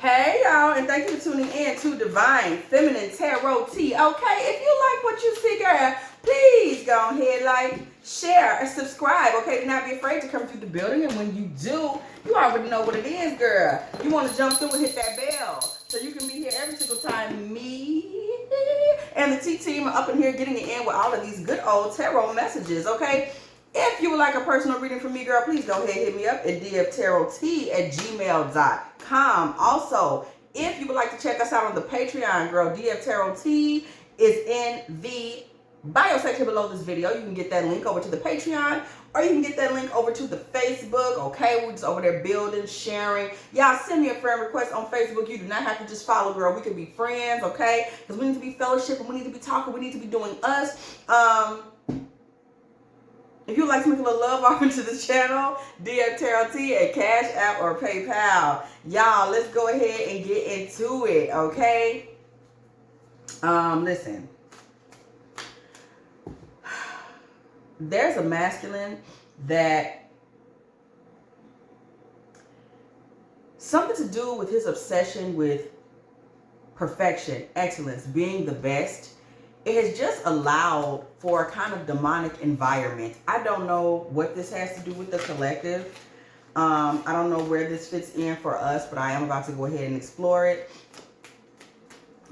Hey y'all, and thank you for tuning in to Divine Feminine Tarottea. Okay, if you like what you see, girl, please go ahead, like, share, and subscribe. Okay, do not be afraid to come through the building, and when you do, you already know what it is, girl. You want to jump through and hit that bell so you can be here every single time me and the T team are up in here getting it in with all of these good old tarot messages. Okay. If you would like a personal reading from me, girl, please go ahead and hit me up at dftarottea@gmail.com. Also, if you would like to check us out on the Patreon, girl, dftarottea is in the bio section below this video. You can get that link over to the Patreon, or you can get that link over to the Facebook. Okay, we're just over there building, sharing. Y'all send me a friend request on Facebook. You do not have to just follow, girl. We can be friends, okay? Because we need to be fellowship, and we need to be talking. We need to be doing us. If you'd like to make a little love offer to the channel, dftarottea at Cash App or PayPal. Y'all, let's go ahead and get into it, okay? Listen. There's a masculine that something to do with his obsession with perfection, excellence, being the best. It has just allowed for a kind of demonic environment. I don't know what this has to do with the collective. I don't know where this fits in for us, but I am about to go ahead and explore it.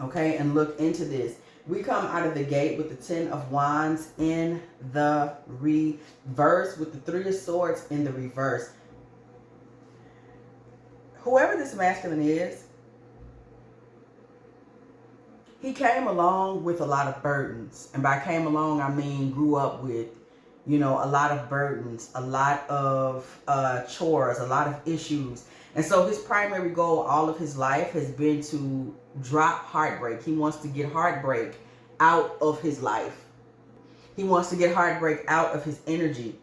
Okay, and look into this. We come out of the gate with the 10 of Wands in the reverse, with the 3 of Swords in the reverse. Whoever this masculine is, he came along with a lot of burdens. And by came along, I mean grew up with, you know, a lot of burdens, a lot of chores, a lot of issues. And so his primary goal all of his life has been to drop heartbreak. He wants to get heartbreak out of his life. He wants to get heartbreak out of his energy.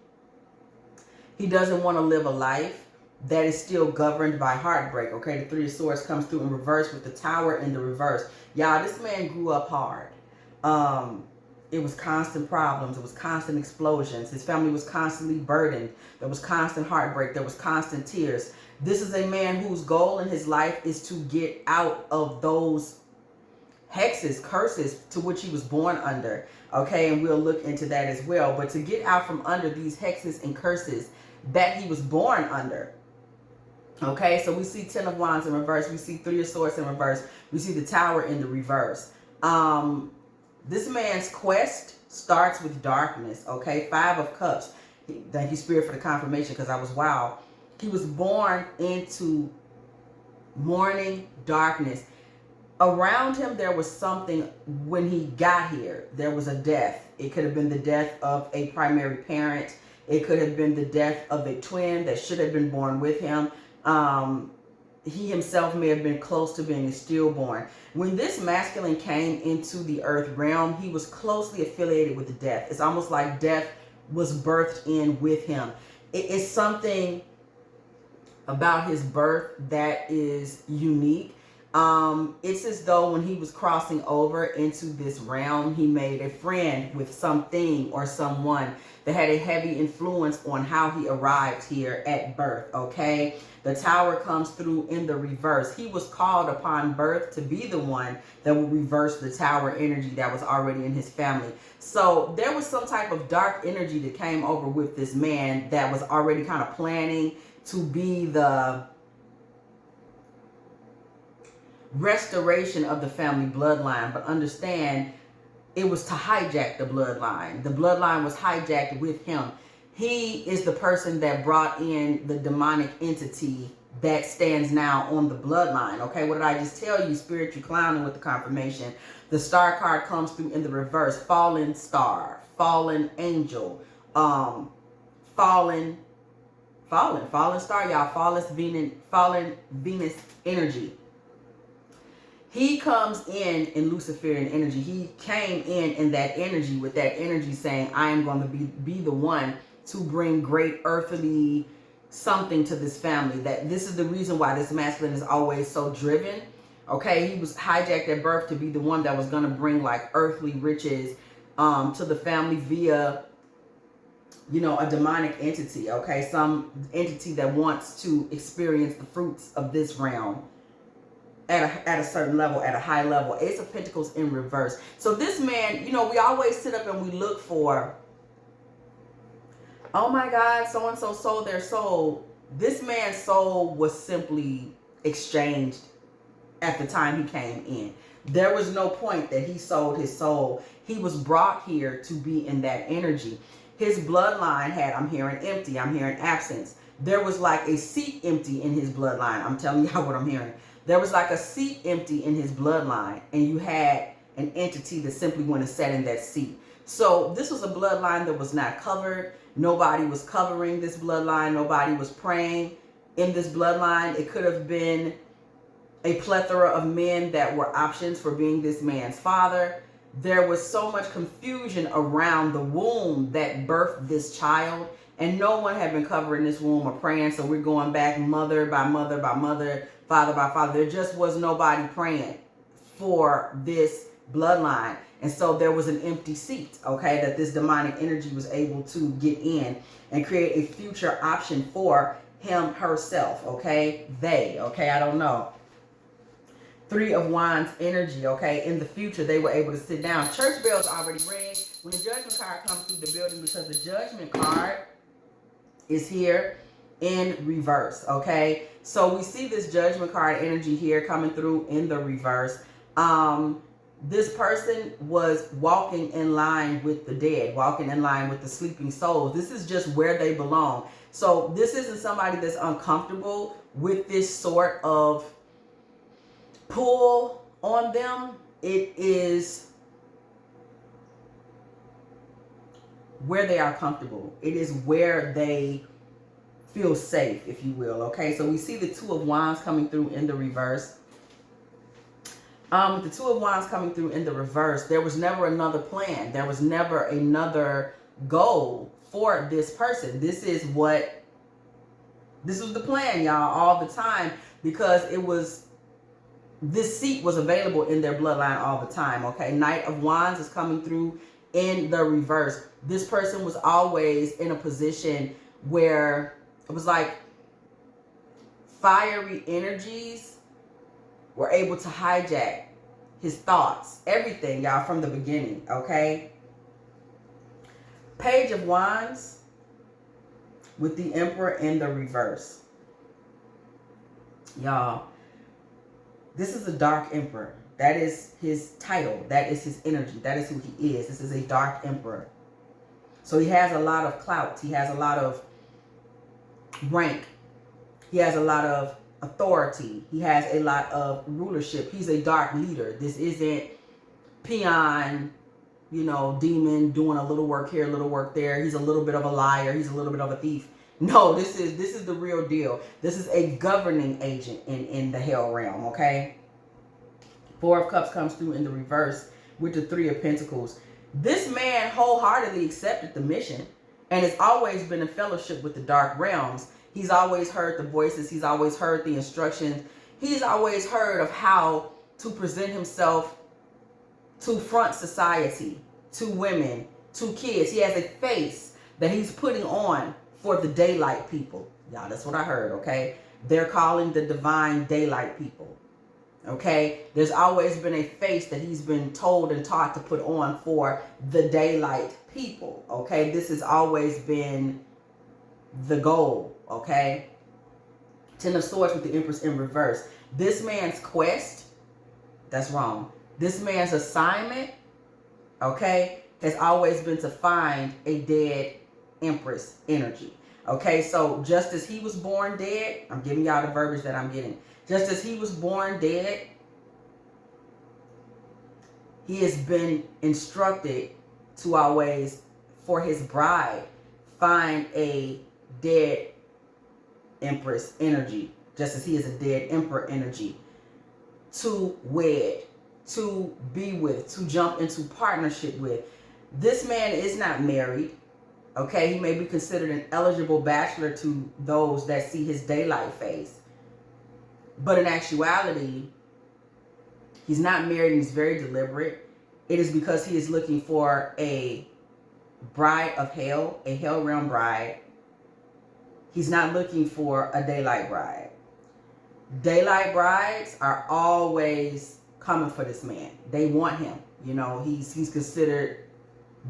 He doesn't want to live a life that is still governed by heartbreak. Okay, the 3 of Swords comes through in reverse with the Tower in the reverse. Y'all, this man grew up hard. It was constant problems. It was constant explosions. His family was constantly burdened. There was constant heartbreak. There was constant tears. This is a man whose goal in his life is to get out of those hexes, curses to which he was born under. Okay, and we'll look into that as well. But to get out from under these hexes and curses that he was born under. Okay, so we see 10 of Wands in reverse. We see 3 of Swords in reverse. We see the Tower in the reverse. This man's quest starts with darkness. Okay, 5 of Cups. Thank you, Spirit, for the confirmation, because I was wow. He was born into morning darkness. Around him, there was something when he got here. There was a death. It could have been the death of a primary parent. It could have been the death of a twin that should have been born with him. He himself may have been close to being a stillborn. When this masculine came into the earth realm, he was closely affiliated with death. It's almost like death was birthed in with him. It's something about his birth that is unique. It's as though when he was crossing over into this realm, he made a friend with something or someone that had a heavy influence on how he arrived here at birth, okay? The Tower comes through in the reverse. He was called upon birth to be the one that would reverse the Tower energy that was already in his family. So there was some type of dark energy that came over with this man that was already kind of planning to be the restoration of the family bloodline. But understand, it was to hijack the bloodline. The bloodline was hijacked with him. He is the person that brought in the demonic entity that stands now on the bloodline. Okay, what did I just tell you? Spirit, you clowning with the confirmation. The Star card comes through in the reverse. Fallen star, fallen angel, fallen star, y'all. Fallen Venus energy. He comes in Luciferian energy. He came in that energy, with that energy saying, I am going to be the one to bring great earthly something to this family. That this is the reason why this masculine is always so driven. Okay, he was hijacked at birth to be the one that was going to bring like earthly riches to the family via, you know, a demonic entity. Okay, some entity that wants to experience the fruits of this realm. at a certain level, at a high level. Ace of Pentacles in reverse. So this man, you know, we always sit up and we look for, oh my God, so-and-so sold their soul. This man's soul was simply exchanged at the time he came in. There was no point that he sold his soul. He was brought here to be in that energy. His bloodline had, I'm hearing empty, I'm hearing absence. There was like a seat empty in his bloodline. I'm telling y'all what I'm hearing. There was like a seat empty in his bloodline, and you had an entity that simply went and sat in that seat. So this was a bloodline that was not covered. Nobody was covering this bloodline. Nobody was praying in this bloodline. It could have been a plethora of men that were options for being this man's father. There was so much confusion around the womb that birthed this child, and no one had been covering this womb or praying. So we're going back mother by mother by mother, father by father. There just was nobody praying for this bloodline. And so there was an empty seat, okay, that this demonic energy was able to get in and create a future option for him, herself, okay, they, okay, I don't know. Three of Wands energy, okay, in the future they were able to sit down. Church bells already rang when the Judgment card comes through the building, because the Judgment card is here in reverse, okay. So we see this Judgment card energy here coming through in the reverse. This person was walking in line with the dead, walking in line with the sleeping souls. This is just where they belong. So this isn't somebody that's uncomfortable with this sort of pull on them. It is where they are comfortable. It is where they feel safe, if you will. Okay, so we see the Two of Wands coming through in the reverse. The Two of Wands coming through in the reverse, there was never another plan. There was never another goal for this person. This was the plan, y'all, all the time, because this seat was available in their bloodline all the time, okay? Knight of Wands is coming through in the reverse. This person was always in a position where it was like fiery energies were able to hijack his thoughts, everything, y'all, from the beginning, okay? Page of Wands with the Emperor in the reverse. Y'all, this is a dark emperor. That is his title. That is his energy. That is who he is. This is a dark emperor. So he has a lot of clout. He has a lot of rank. He has a lot of authority. He has a lot of rulership. He's a dark leader. This isn't peon, you know, demon doing a little work here, a little work there. He's a little bit of a liar. He's a little bit of a thief. No, this is the real deal. This is a governing agent in the hell realm, okay? Four of Cups comes through in the reverse with the Three of Pentacles. This man wholeheartedly accepted the mission and has always been in fellowship with the dark realms. He's always heard the voices. He's always heard the instructions. He's always heard of how to present himself to front society, to women, to kids. He has a face that he's putting on for the daylight people. Y'all, that's what I heard, okay? They're calling the divine daylight people, okay? There's always been a face that he's been told and taught to put on for the daylight people, okay? This has always been the goal, okay? Ten of Swords with the Empress in reverse. This man's quest, that's wrong. This man's assignment, okay, has always been to find a dead Empress energy. Okay, so just as he was born dead, I'm giving y'all the verbiage that I'm getting. Just as he was born dead, he has been instructed to always, for his bride, find a dead Empress energy, just as he is a dead Emperor energy, to wed, to be with, to jump into partnership with. This man is not married. Okay, he may be considered an eligible bachelor to those that see his daylight phase. But in actuality, he's not married and he's very deliberate. It is because he is looking for a bride of hell, a hell realm bride. He's not looking for a daylight bride. Daylight brides are always coming for this man. They want him. You know, he's considered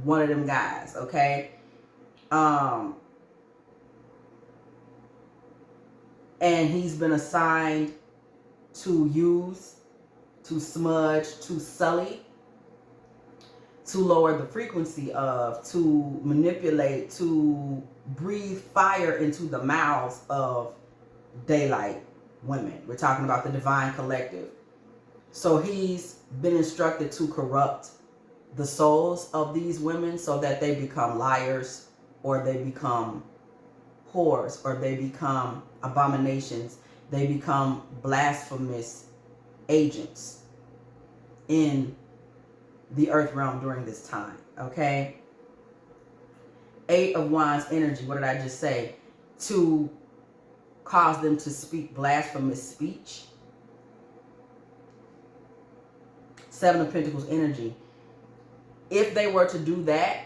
one of them guys, okay? And he's been assigned to use, to smudge, to sully, to lower the frequency of, to manipulate, to breathe fire into the mouths of daylight women. We're talking about the divine collective. So he's been instructed to corrupt the souls of these women so that they become liars, or they become whores, or they become abominations. They become blasphemous agents in the earth realm during this time, okay? 8 of Wands energy, what did I just say? To cause them to speak blasphemous speech. 7 of Pentacles energy. If they were to do that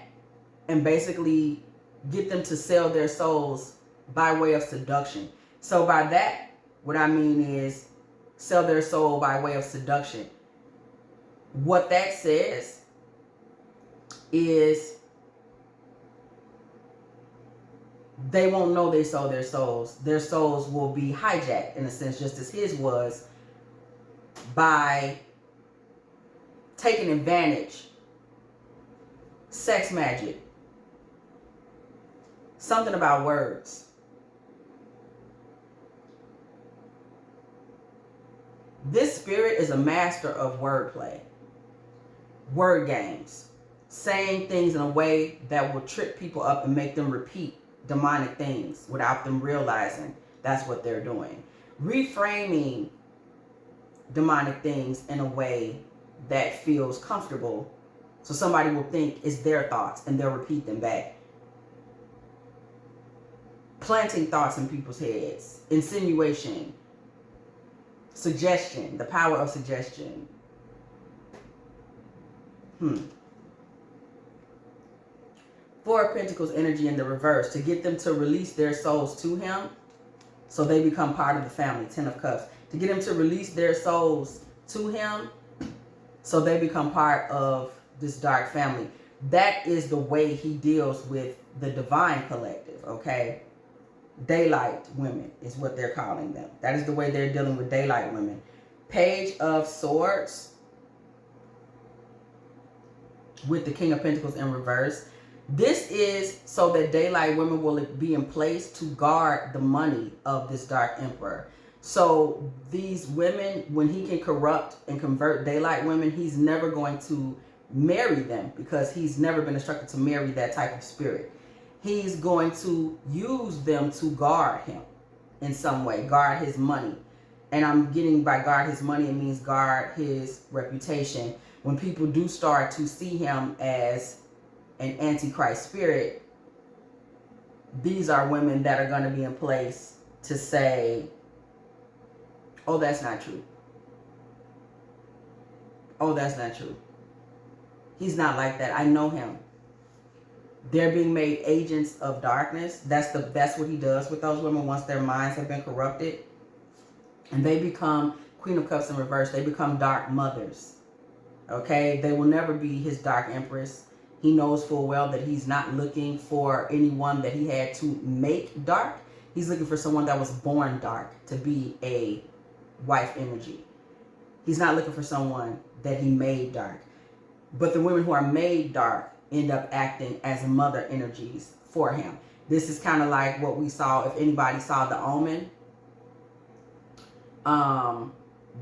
and basically get them to sell their souls by way of seduction. So by that, what I mean is sell their soul by way of seduction. What that says is they won't know they sold their souls. Their souls will be hijacked, in a sense, just as his was, by taking advantage, sex magic, something about words. This spirit is a master of wordplay, word games, saying things in a way that will trip people up and make them repeat demonic things without them realizing that's what they're doing. Reframing demonic things in a way that feels comfortable, so somebody will think it's their thoughts and they'll repeat them back. Planting thoughts in people's heads, insinuation, suggestion, the power of suggestion. 4 of Pentacles energy in the reverse, to get them to release their souls to him so they become part of the family. 10 of Cups, to get them to release their souls to him so they become part of this dark family. That is the way he deals with the divine collective, okay? Daylight women is what they're calling them. That is the way they're dealing with daylight women. Page of Swords with the King of Pentacles in reverse. This is so that daylight women will be in place to guard the money of this dark emperor. So these women, when he can corrupt and convert daylight women, he's never going to marry them because he's never been instructed to marry that type of spirit. He's going to use them to guard him in some way, guard his money. And I'm getting by guard his money, it means guard his reputation. When people do start to see him as an antichrist spirit, these are women that are going to be in place to say, oh, that's not true. Oh, that's not true. He's not like that. I know him. They're being made agents of darkness. That's what he does with those women once their minds have been corrupted. And they become Queen of Cups in reverse. They become dark mothers. Okay? They will never be his dark empress. He knows full well that he's not looking for anyone that he had to make dark. He's looking for someone that was born dark to be a wife energy. He's not looking for someone that he made dark. But the women who are made dark end up acting as mother energies for him. This is kind of like what we saw, if anybody saw The Omen.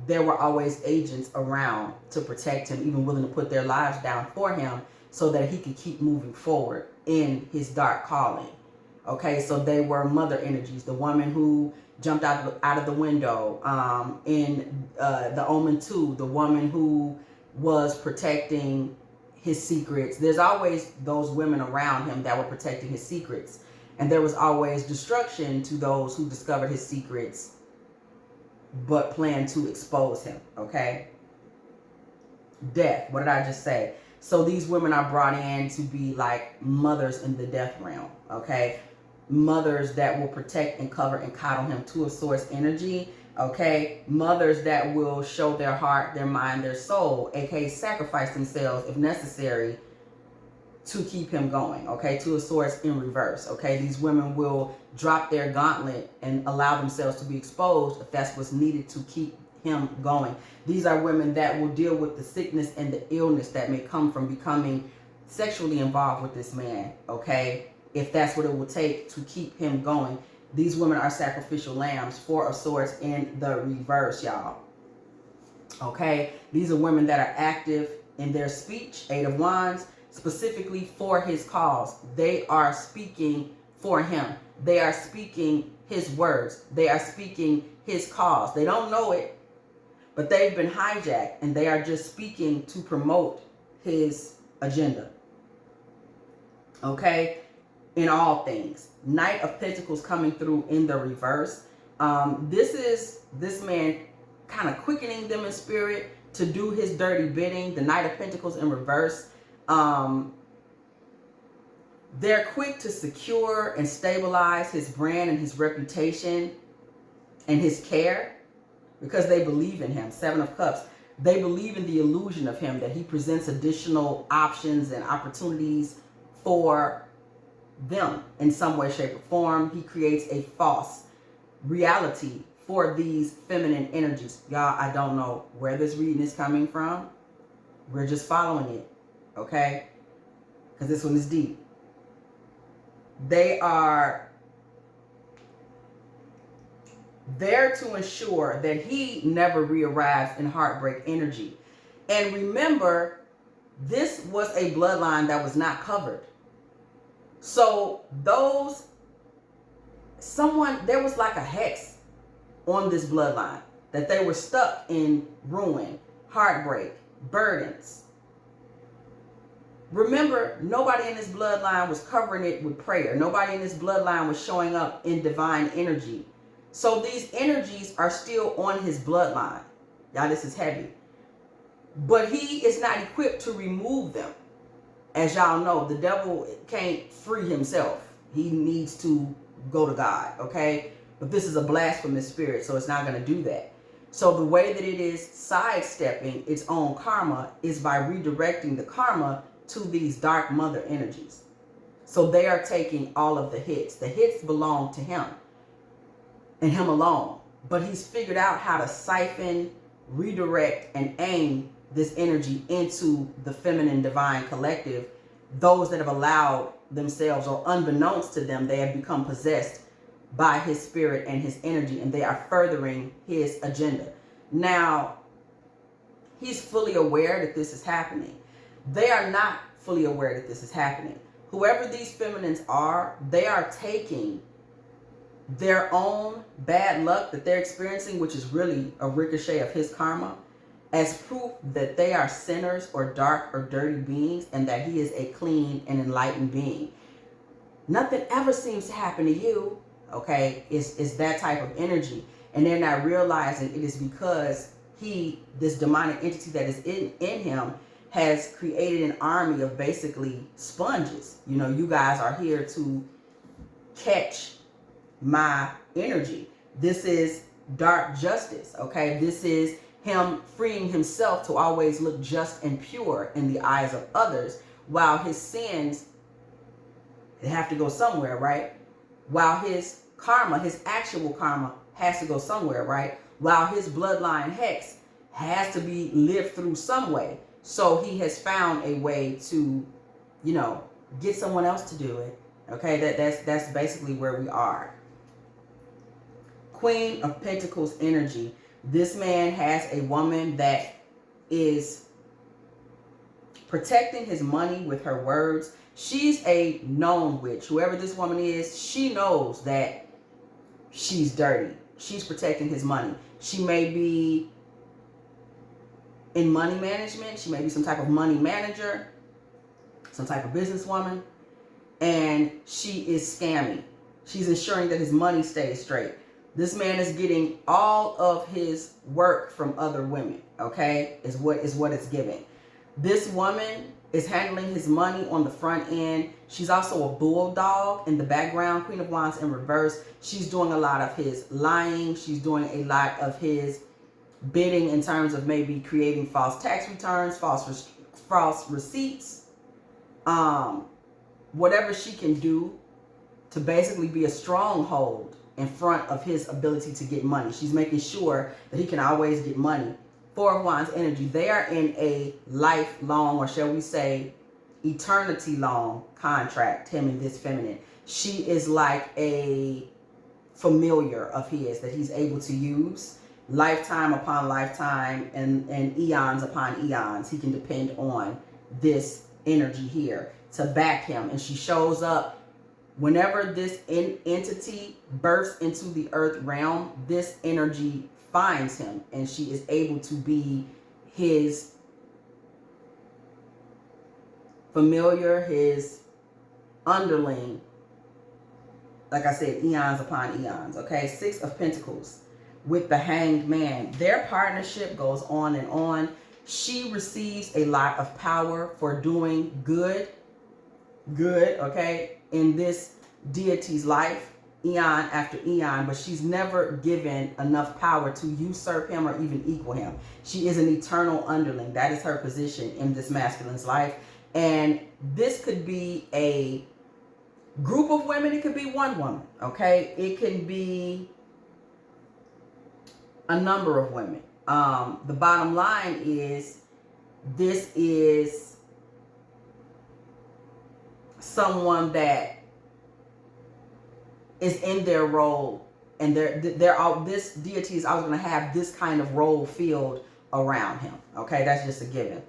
There were always agents around to protect him, even willing to put their lives down for him so that he could keep moving forward in his dark calling. Okay, so they were mother energies. The woman who jumped out of the window in The Omen 2, the woman who was protecting his secrets. There's always those women around him that were protecting his secrets. And there was always destruction to those who discovered his secrets but planned to expose him, okay? Death, what did I just say? So these women are brought in to be like mothers in the death realm, okay? Mothers that will protect and cover and coddle him. 2 of Swords energy. Okay, mothers that will show their heart, their mind, their soul, aka sacrifice themselves if necessary to keep him going. Okay, Two of Swords in reverse. Okay, these women will drop their gauntlet and allow themselves to be exposed if that's what's needed to keep him going. These are women that will deal with the sickness and the illness that may come from becoming sexually involved with this man. Okay, if that's what it will take to keep him going. These women are sacrificial lambs. Four of Swords in the reverse, y'all. Okay, these are women that are active in their speech. Eight of Wands, specifically for his cause. They are speaking for him. They are speaking his words. They are speaking his cause. They don't know it, but they've been hijacked and they are just speaking to promote his agenda. Okay, in all things. Knight of Pentacles coming through in the reverse. This is this man kind of quickening them in spirit to do his dirty bidding. The Knight of Pentacles in reverse. They're quick to secure and stabilize his brand and his reputation and his care because they believe in him. Seven of Cups. They believe in the illusion of him, that he presents additional options and opportunities for them in some way, shape, or form. He creates a false reality for these feminine energies. Y'all, I don't know where this reading is coming from. We're just following it, okay? Because this one is deep. They are there to ensure that he never re-arrives in heartbreak energy. And remember, this was a bloodline that was not covered. So there was like a hex on this bloodline, that they were stuck in ruin, heartbreak, burdens. Remember, nobody in this bloodline was covering it with prayer. Nobody in this bloodline was showing up in divine energy. So these energies are still on his bloodline. Y'all, this is heavy. But he is not equipped to remove them. As y'all know, the devil can't free himself. He needs to go to God, okay? But this is a blasphemous spirit, so it's not going to do that. So the way that it is sidestepping its own karma is by redirecting the karma to these dark mother energies. So they are taking all of the hits. The hits belong to him and him alone. But he's figured out how to siphon, redirect, and aim this energy into the feminine divine collective. Those that have allowed themselves, or unbeknownst to them, they have become possessed by his spirit and his energy, and they are furthering his agenda. Now, he's fully aware that this is happening. They are not fully aware that this is happening. Whoever these feminines are, they are taking their own bad luck that they're experiencing, which is really a ricochet of his karma, as proof that they are sinners or dark or dirty beings, and that he is a clean and enlightened being. Nothing ever seems to happen to you, okay? It's that type of energy. And they're not realizing it is because this demonic entity that is in him, has created an army of basically sponges. You know, you guys are here to catch my energy. This is dark justice, okay? This is him freeing himself to always look just and pure in the eyes of others, while his sins, they have to go somewhere, right? While his karma, his actual karma, has to go somewhere, right? While his bloodline hex has to be lived through some way. So he has found a way to, you know, get someone else to do it. Okay, that's basically where we are. Queen of Pentacles energy. This man has a woman that is protecting his money with her words. She's a known witch. Whoever this woman is, she knows that she's dirty. She's protecting his money. She may be in money management. She may be some type of money manager, some type of businesswoman, and she is scamming. She's ensuring that his money stays straight. This man is getting all of his work from other women, okay, is what it's giving. This woman is handling his money on the front end. She's also a bulldog in the background. Queen of Wands in reverse. She's doing a lot of his lying. She's doing a lot of his bidding in terms of maybe creating false tax returns, false receipts. Whatever she can do to basically be a stronghold in front of his ability to get money. She's making sure that he can always get money. Four of Wands energy. They are in a lifelong, or shall we say, eternity long contract, him and this feminine. She is like a familiar of his that he's able to use lifetime upon lifetime and eons upon eons. He can depend on this energy here to back him. And she shows up whenever this entity bursts into the earth realm. This energy finds him, and she is able to be his familiar, his underling. Like I said, eons upon eons. Okay, Six of Pentacles with the Hanged Man. Their partnership goes on and on. She receives a lot of power for doing good, okay, in this deity's life, eon after eon, but she's never given enough power to usurp him or even equal him. She is an eternal underling. That is her position in this masculine's life. And this could be a group of women. It could be one woman, okay? It can be a number of women. The bottom line is, this is someone that is in their role, and they're all, this deity is always going to have this kind of role filled around him. Okay, that's just a given.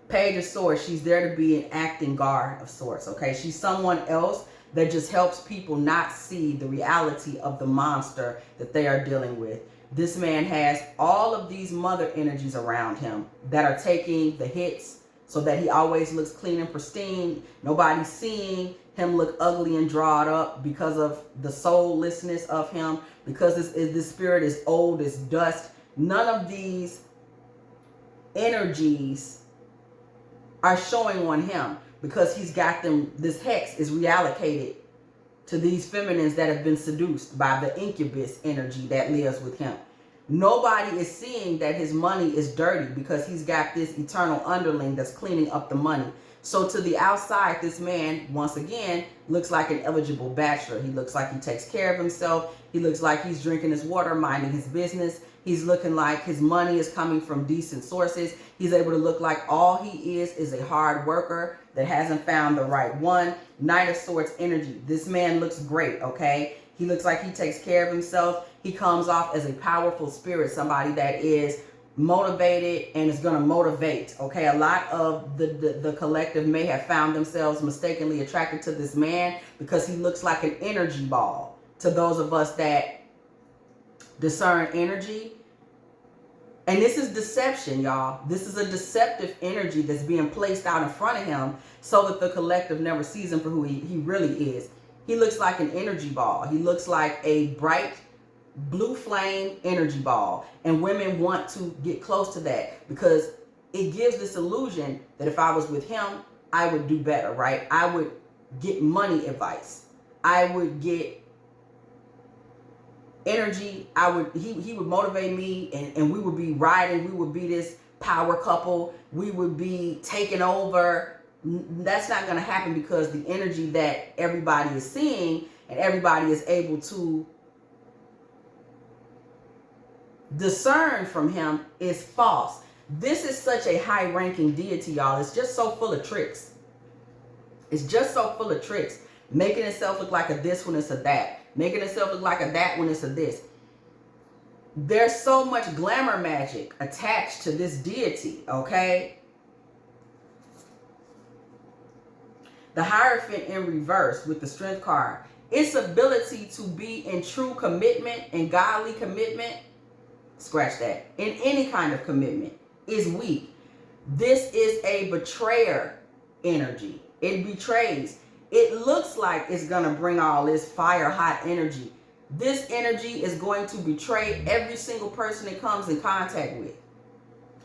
Page of Swords, she's there to be an acting guard of sorts. Okay, she's someone else that just helps people not see the reality of the monster that they are dealing with. This man has all of these mother energies around him that are taking the hits so that he always looks clean and pristine. Nobody's seeing him look ugly and drawn up because of the soullessness of him, because this spirit is old as dust. None of these energies are showing on him because he's got them. This hex is reallocated to these feminines that have been seduced by the incubus energy that lives with him. Nobody is seeing that his money is dirty because he's got this eternal underling that's cleaning up the money. So to the outside, this man, once again, looks like an eligible bachelor. He looks like he takes care of himself. He looks like he's drinking his water, minding his business. He's looking like his money is coming from decent sources. He's able to look like all he is a hard worker that hasn't found the right one. Knight of Swords energy. This man looks great, okay? He looks like he takes care of himself. He comes off as a powerful spirit, somebody that is motivated and is going to motivate. Okay, a lot of the collective may have found themselves mistakenly attracted to this man because he looks like an energy ball. To those of us that discern energy, and this is deception, y'all. This is a deceptive energy that's being placed out in front of him so that the collective never sees him for who he really is. He looks like an energy ball. He looks like a bright blue flame energy ball, and women want to get close to that because it gives this illusion that if I was with him, I would do better, right? I would get money advice. I would get energy. He would motivate me, and we would be riding. We would be this power couple. We would be taking over. That's not going to happen because the energy that everybody is seeing and everybody is able to discern from him is false. This is such a high-ranking deity, y'all. It's just so full of tricks. It's just so full of tricks. Making itself look like a this when it's a that. Making itself look like a that when it's a this. There's so much glamour magic attached to this deity, okay? The Hierophant in reverse with the Strength card. Its ability to be in true commitment and godly commitment, scratch that, in any kind of commitment, is weak. This is a betrayer energy. It betrays. It looks like it's going to bring all this fire hot energy. This energy is going to betray every single person it comes in contact with.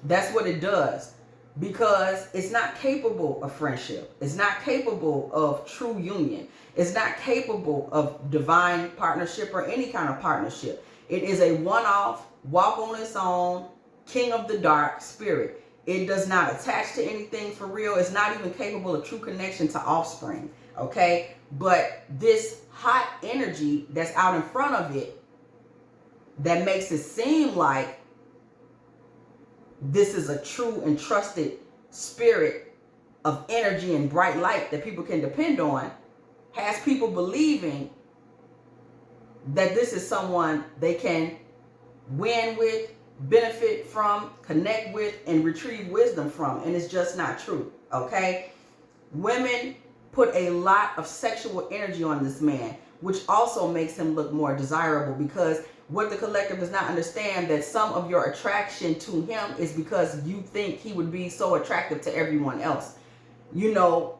That's what it does. because it's not capable of friendship. It's not capable of true union. It's not capable of divine partnership or any kind of partnership. It is a one-off, walk on its own, king of the dark spirit. It does not attach to anything for real. It's not even capable of true connection to offspring, okay? But this hot energy that's out in front of it that makes it seem like this is a true and trusted spirit of energy and bright light that people can depend on, has people believing that this is someone they can win with, benefit from, connect with, and retrieve wisdom from. And it's just not true, okay? Women put a lot of sexual energy on this man, which also makes him look more desirable, because what the collective does not understand, that some of your attraction to him is because you think he would be so attractive to everyone else. You know,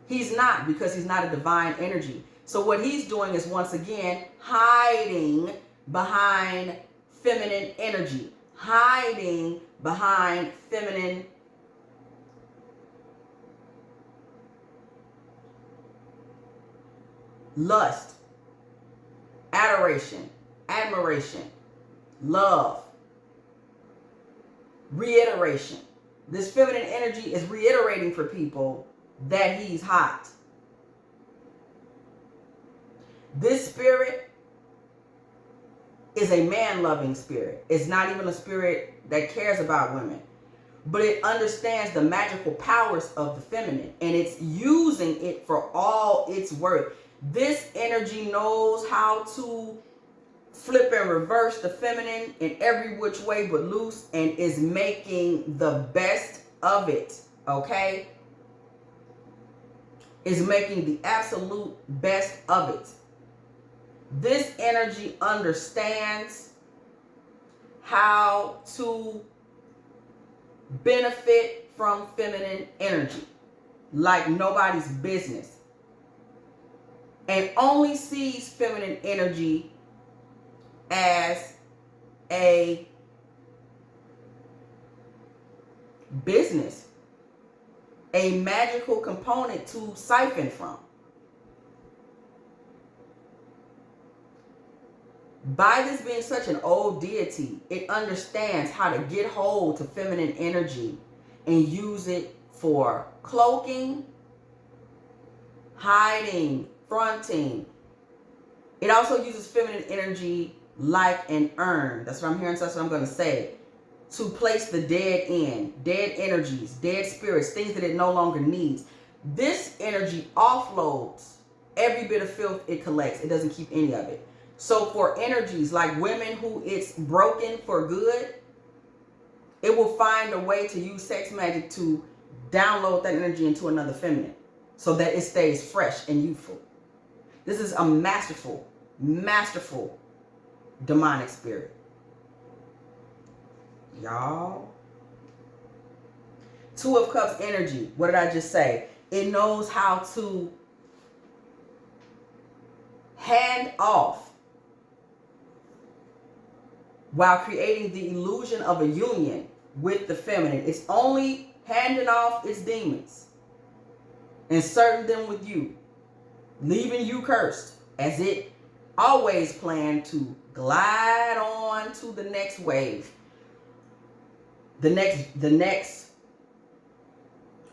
he's not, because he's not a divine energy. So what he's doing is, once again, hiding behind feminine energy, hiding behind feminine lust, adoration, admiration, love, reiteration. This feminine energy is reiterating for people that he's hot. This spirit is a man-loving spirit. It's not even a spirit that cares about women, but it understands the magical powers of the feminine, and it's using it for all it's worth. This energy knows how to flip and reverse the feminine in every which way but loose, and is making the best of it, okay? Is making the absolute best of it. This energy understands how to benefit from feminine energy like nobody's business, and only sees feminine energy as a business, a magical component to siphon from. By this being such an old deity, it understands how to get hold to feminine energy and use it for cloaking, hiding, fronting. It also uses feminine energy like an urn. That's what I'm hearing, so that's what I'm going to say. To place the dead in, dead energies, dead spirits, things that it no longer needs. This energy offloads every bit of filth it collects. It doesn't keep any of it. So for energies like women who it's broken for good, it will find a way to use sex magic to download that energy into another feminine so that it stays fresh and youthful. This is a masterful, masterful demonic spirit. Y'all. Two of Cups energy. What did I just say? It knows how to hand off while creating the illusion of a union with the feminine. It's only handing off its demons, inserting them with you, leaving you cursed, as it always planned to glide on to the next wave, the next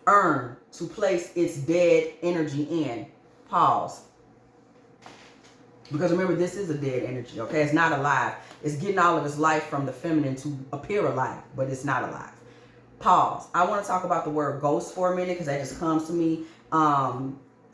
urn to place its dead energy in. Pause. Because remember, this is a dead energy, okay? It's not alive. It's getting all of its life from the feminine to appear alive, but it's not alive. Pause. I want to talk about the word ghost for a minute, because that just comes to me.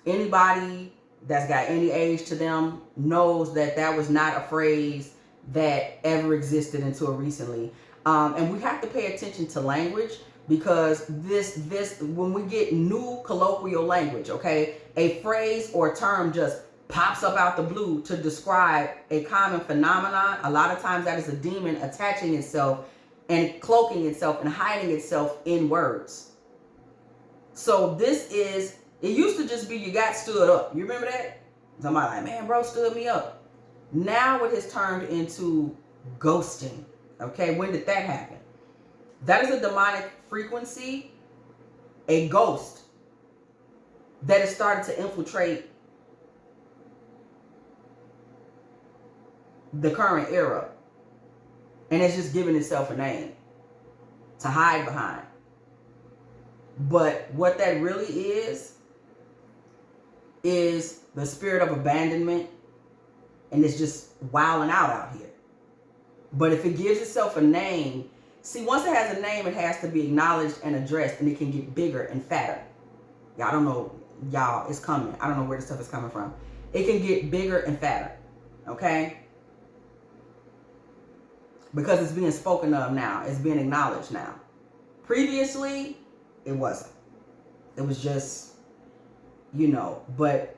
Anybody that's got any age to them knows that that was not a phrase that ever existed until recently. And we have to pay attention to language, because this when we get new colloquial language, okay, a phrase or term just pops up out the blue to describe a common phenomenon. A lot of times that is a demon attaching itself and cloaking itself and hiding itself in words. So this is, it used to just be you got stood up. You remember that? Somebody like, man, bro stood me up. Now it has turned into ghosting. Okay, when did that happen? That is a demonic frequency, a ghost that has started to infiltrate the current era. And it's just giving itself a name to hide behind. But what that really is the spirit of abandonment, and it's just wilding out here. But if it gives itself a name, see, once it has a name, it has to be acknowledged and addressed, and it can get bigger and fatter. Yeah, I don't know, y'all, it's coming. I don't know where this stuff is coming from. It can get bigger and fatter, okay? Because it's being spoken of now. It's being acknowledged now. Previously, it wasn't. It was just, you know, but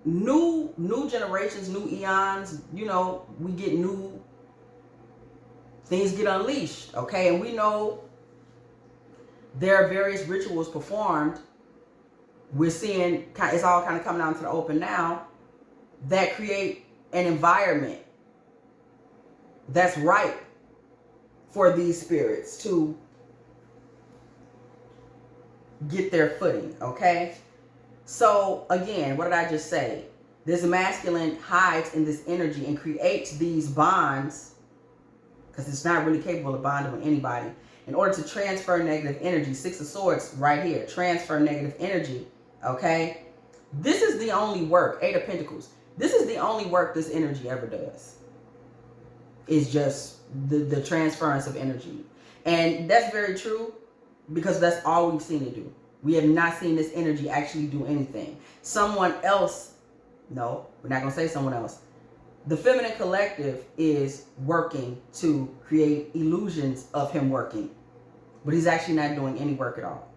new generations, new eons, you know, we get new things get unleashed, okay? And we know there are various rituals performed. We're seeing, it's all kind of coming out into the open now, that create an environment that's right for these spirits to get their footing, okay? So again, what did I just say? This masculine hides in this energy and creates these bonds, because it's not really capable of bonding with anybody, in order to transfer negative energy. Six of Swords right here, transfer negative energy, okay? This is the only work, Eight of Pentacles. This is the only work this energy ever does. It's just the transference of energy. And that's very true, because that's all we've seen it do. We have not seen this energy actually do anything. Someone else, no, we're not going to say someone else. The feminine collective is working to create illusions of him working, but he's actually not doing any work at all.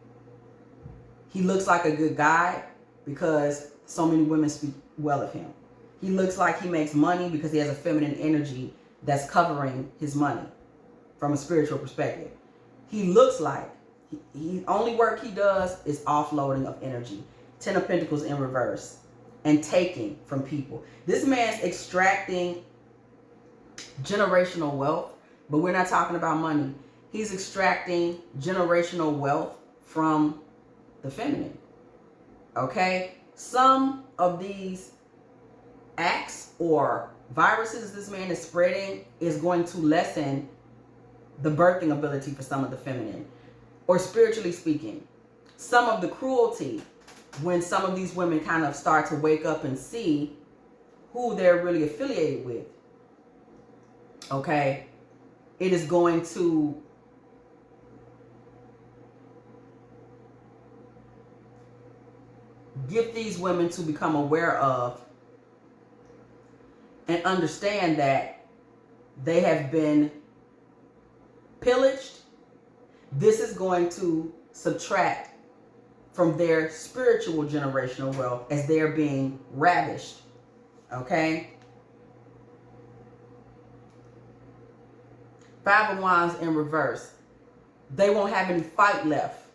He looks like a good guy because so many women speak well of him. He looks like he makes money because he has a feminine energy that's covering his money from a spiritual perspective. He looks like he only work he does is offloading of energy. Ten of Pentacles in reverse and taking from people. This man's extracting generational wealth, but we're not talking about money. He's extracting generational wealth from the feminine. Okay? Some of these acts or viruses this man is spreading is going to lessen the birthing ability for some of the feminine. Or spiritually speaking, some of the cruelty, when some of these women kind of start to wake up and see who they're really affiliated with, okay, it is going to get these women to become aware of and understand that they have been pillaged. This is going to subtract from their spiritual generational wealth as they're being ravished. Okay? Five of Wands in reverse. They won't have any fight left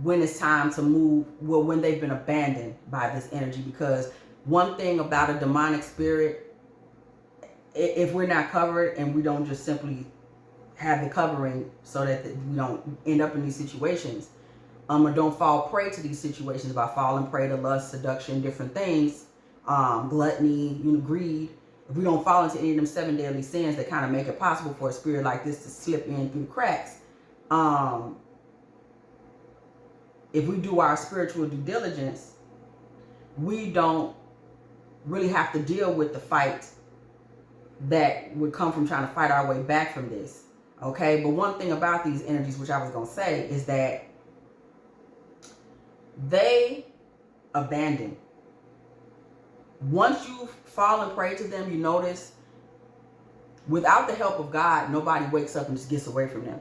when it's time to move, well, when they've been abandoned by this energy. Because one thing about a demonic spirit, if we're not covered and we don't just simply have the covering so that we don't end up in these situations, or don't fall prey to these situations by falling prey to lust, seduction, different things, gluttony, greed. If we don't fall into any of them 7 deadly sins that kind of make it possible for a spirit like this to slip in through the cracks, if we do our spiritual due diligence, we don't really have to deal with the fight that would come from trying to fight our way back from this. Okay, but one thing about these energies, which I was going to say, is that they abandon. Once you've fallen prey to them, you notice, without the help of God, nobody wakes up and just gets away from them.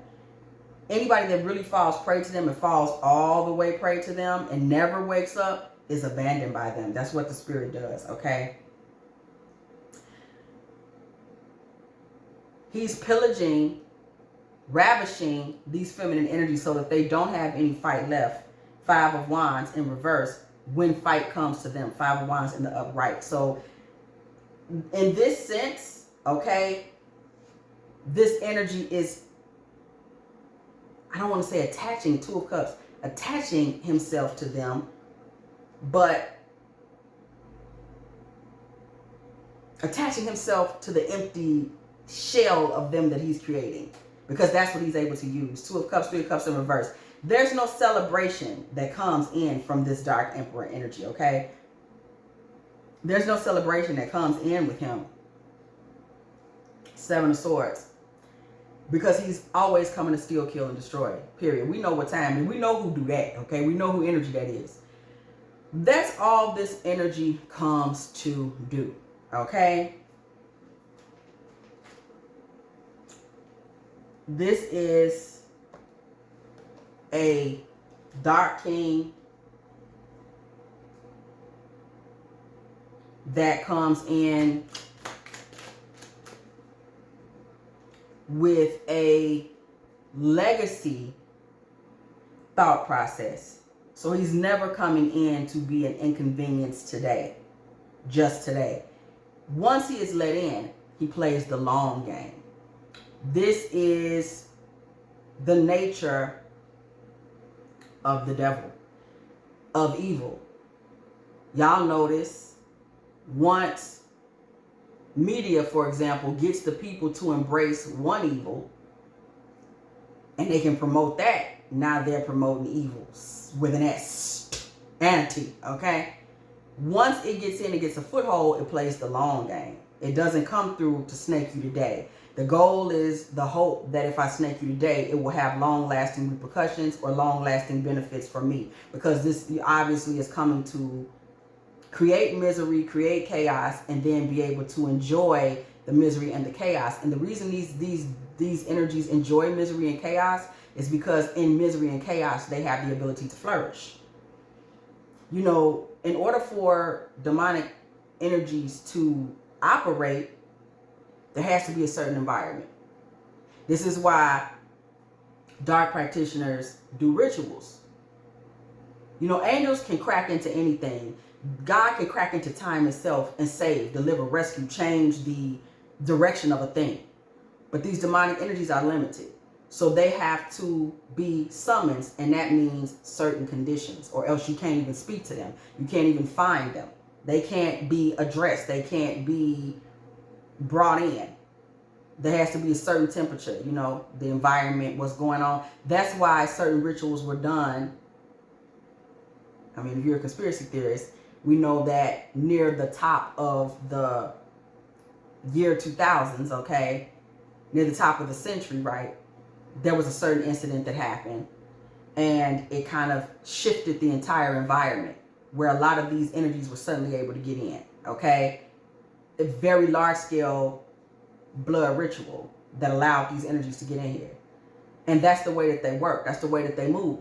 Anybody that really falls prey to them and falls all the way prey to them and never wakes up is abandoned by them. That's what the spirit does, okay? He's pillaging, ravishing these feminine energies so that they don't have any fight left. Five of Wands in reverse when fight comes to them. Five of Wands in the upright. So in this sense, okay, this energy is I don't want to say attaching, Two of Cups, attaching himself to them, but attaching himself to the empty shell of them that he's creating, because that's what he's able to use. Two of Cups, Three of Cups in reverse. There's no celebration that comes in from this Dark Emperor energy, okay? There's no celebration that comes in with him. Seven of Swords. Because he's always coming to steal, kill, and destroy, period. We know what time, and we know who do that, okay? We know who energy that is. That's all this energy comes to do, okay? This is a Dark King that comes in with a legacy thought process. So he's never coming in to be an inconvenience today, just today. Once he is let in, he plays the long game. This is the nature of the devil, of evil. Y'all notice once media, for example, gets the people to embrace one evil and they can promote that, now they're promoting evils with an S, anti, okay? Once it gets in, it gets a foothold, it plays the long game. It doesn't come through to snake you today. The goal is the hope that if I snake you today, it will have long-lasting repercussions or long-lasting benefits for me. Because this obviously is coming to create misery, create chaos, and then be able to enjoy the misery and the chaos. And the reason these energies enjoy misery and chaos is because in misery and chaos, they have the ability to flourish. You know, in order for demonic energies to operate, there has to be a certain environment. This is why dark practitioners do rituals. You know, angels can crack into anything. God can crack into time itself and save, deliver, rescue, change the direction of a thing. But these demonic energies are limited. So they have to be summoned, and that means certain conditions, or else you can't even speak to them. You can't even find them. They can't be addressed. They can't be brought in. There has to be a certain temperature, you know, the environment, what's going on. That's why certain rituals were done. I mean, if you're a conspiracy theorist, we know that near the top of the year 2000s, okay, near the top of the century, right, there was a certain incident that happened, and it kind of shifted the entire environment where a lot of these energies were suddenly able to get in, okay? A very large-scale blood ritual that allowed these energies to get in here. And that's the way that they work. That's the way that they move.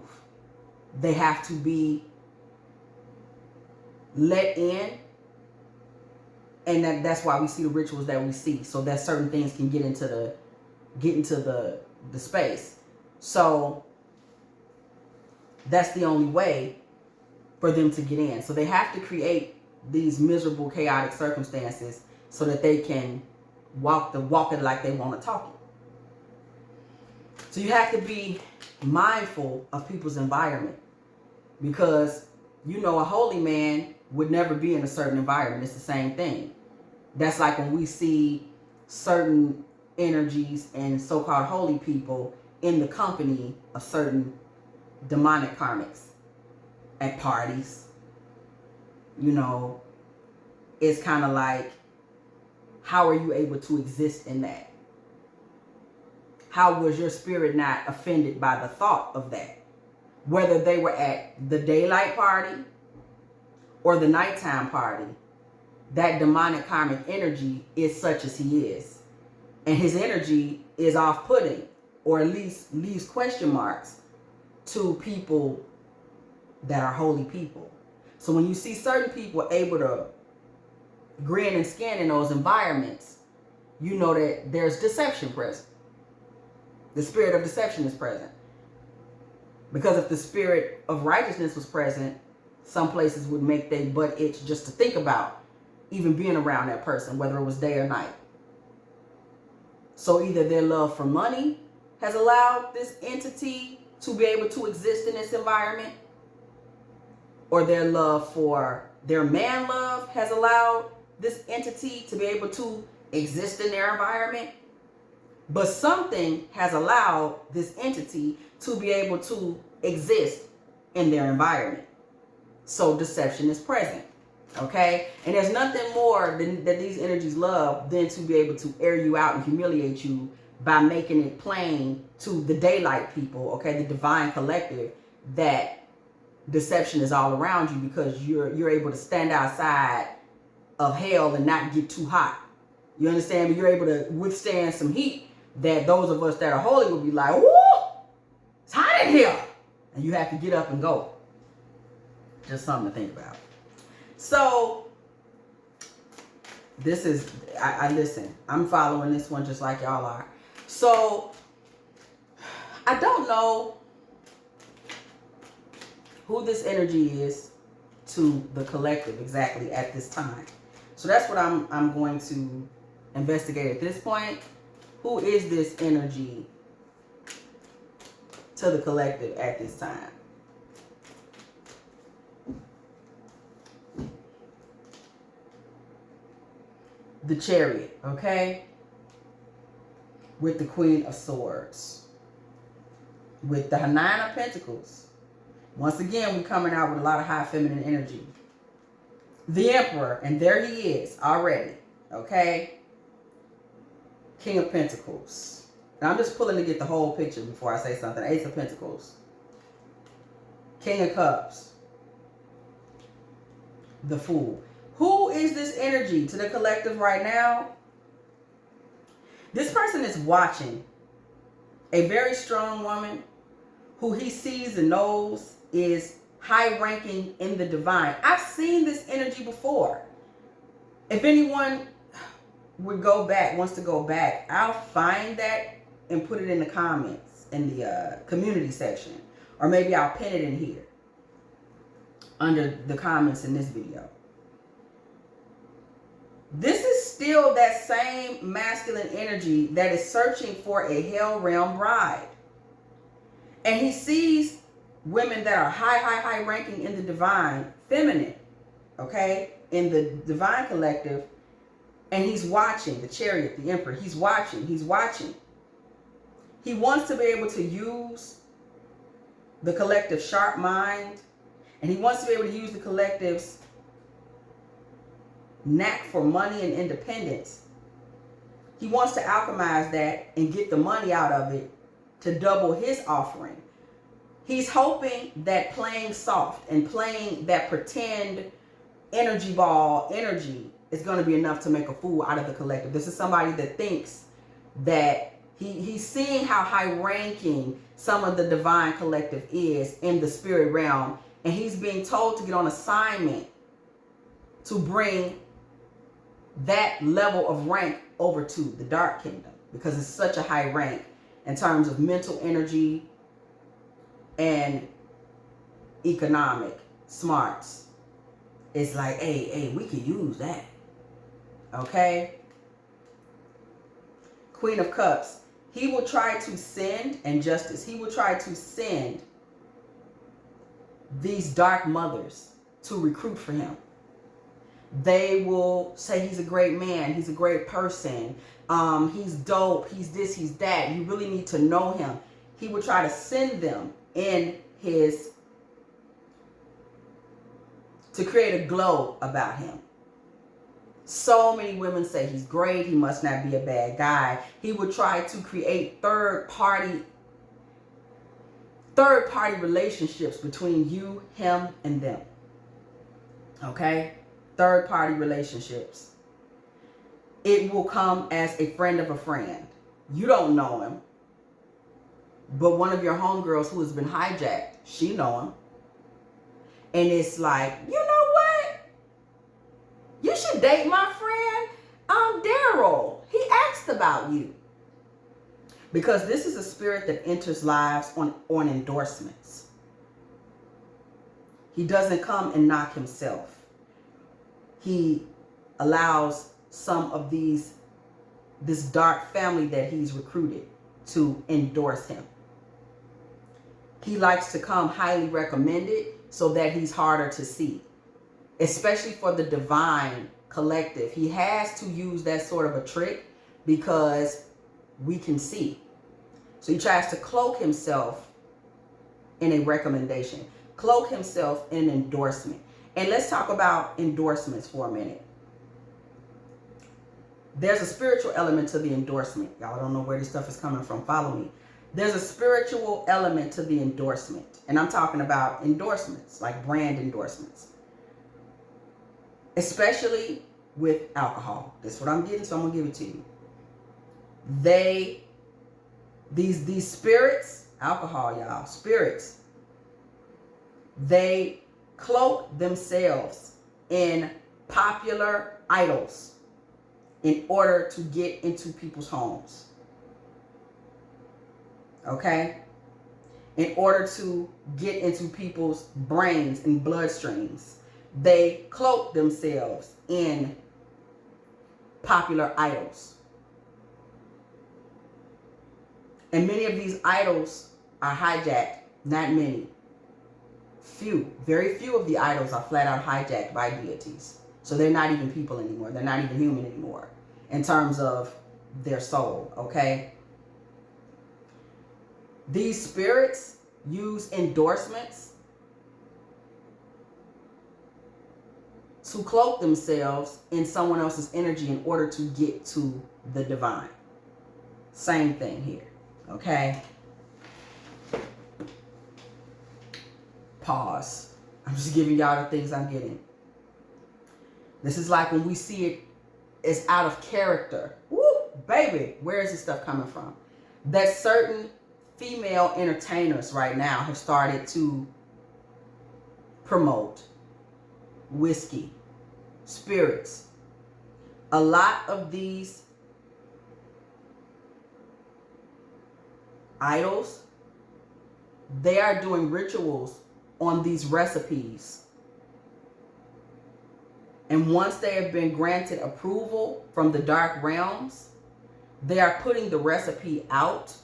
They have to be let in, and that's why we see the rituals that we see, so that certain things can get into the space. So that's the only way for them to get in. So they have to create these miserable, chaotic circumstances so that they can walk it like they want to talk it. So you have to be mindful of people's environment, because you know a holy man would never be in a certain environment. It's the same thing. That's like when we see certain energies and so-called holy people in the company of certain demonic karmics at parties. You know, it's kind of like, how are you able to exist in that? How was your spirit not offended by the thought of that? Whether they were at the daylight party or the nighttime party, that demonic karmic energy is such as he is. And his energy is off-putting, or at least leaves question marks to people that are holy people. So when you see certain people able to grin and skin in those environments, you know that there's deception present. The spirit of deception is present. Because if the spirit of righteousness was present, some places would make their butt itch just to think about even being around that person, whether it was day or night. So either their love for money has allowed this entity to be able to exist in this environment, or their love for their man love has allowed this entity to be able to exist in their environment. But something has allowed this entity to be able to exist in their environment. So deception is present. Okay? And there's nothing more that these energies love than to be able to air you out and humiliate you by making it plain to the daylight people, okay, the divine collective, that deception is all around you, because you're able to stand outside of hell and not get too hot. You understand? But you're able to withstand some heat that those of us that are holy will be like, whoa, it's hot in here. And you have to get up and go. Just something to think about. So this is, I listen, I'm following this one just like y'all are. So I don't know who this energy is to the collective exactly at this time. So that's what I'm going to investigate at this point. Who is this energy to the collective at this time? The Chariot, okay? With the Queen of Swords. With the Nine of Pentacles. Once again, we're coming out with a lot of high feminine energy. The Emperor, and there he is already, okay? King of Pentacles. Now I'm just pulling to get the whole picture before I say something. Ace of Pentacles. King of Cups. The Fool. Who is this energy to the collective right now? This person is watching a very strong woman who he sees and knows is high ranking in the divine. I've seen this energy before. If anyone would go back, wants to go back, I'll find that and put it in the comments in the community section. Or maybe I'll pin it in here under the comments in this video. This is still that same masculine energy that is searching for a hell realm bride. And he sees women that are high ranking in the divine, feminine, okay, in the divine collective. And he's watching the Chariot, the Emperor. He's watching. He wants to be able to use the collective's sharp mind. And he wants to be able to use the collective's knack for money and independence. He wants to alchemize that and get the money out of it to double his offering. He's hoping that playing soft and playing that pretend energy ball energy is going to be enough to make a fool out of the collective. This is somebody that thinks that he's seeing how high ranking some of the divine collective is in the spirit realm. And he's being told to get on assignment to bring that level of rank over to the dark kingdom, because it's such a high rank in terms of mental energy and economic smarts. It's like, hey, we can use that. Okay? Queen of Cups. He will try to send, and justice, he will try to send these dark mothers to recruit for him. They will say he's a great man, he's a great person, he's dope, he's this, he's that. You really need to know him. He will try to send them in his, to create a glow about him. So many women say he's great, he must not be a bad guy. He would try to create third party relationships between you, him, and them. Okay? Third party relationships. It will come as a friend of a friend. You don't know him, but one of your homegirls who has been hijacked, she know him. And it's like, you know what? You should date my friend, Daryl. He asked about you. Because this is a spirit that enters lives on endorsements. He doesn't come and knock himself. He allows some of this dark family that he's recruited to endorse him. He likes to come highly recommended so that he's harder to see, especially for the divine collective. He has to use that sort of a trick because we can see. So he tries to cloak himself in a recommendation, cloak himself in an endorsement. And let's talk about endorsements for a minute. There's a spiritual element to the endorsement. Y'all don't know where this stuff is coming from. Follow me. There's a spiritual element to the endorsement. And I'm talking about endorsements, like brand endorsements. Especially with alcohol. That's what I'm getting, so I'm going to give it to you. These spirits, alcohol, y'all, spirits, they cloak themselves in popular idols in order to get into people's homes. Okay? In order to get into people's brains and bloodstreams, they cloak themselves in popular idols. And many of these idols are hijacked. Not many. Few. Very few of the idols are flat out hijacked by deities. So they're not even people anymore. They're not even human anymore in terms of their soul. Okay? These spirits use endorsements to cloak themselves in someone else's energy in order to get to the divine. Same thing here. Okay? Pause. I'm just giving y'all the things I'm getting. This is like when we see it as out of character. Woo, baby, where is this stuff coming from? That certain female entertainers right now have started to promote whiskey, spirits. A lot of these idols, they are doing rituals on these recipes. And once they have been granted approval from the dark realms, they are putting the recipe out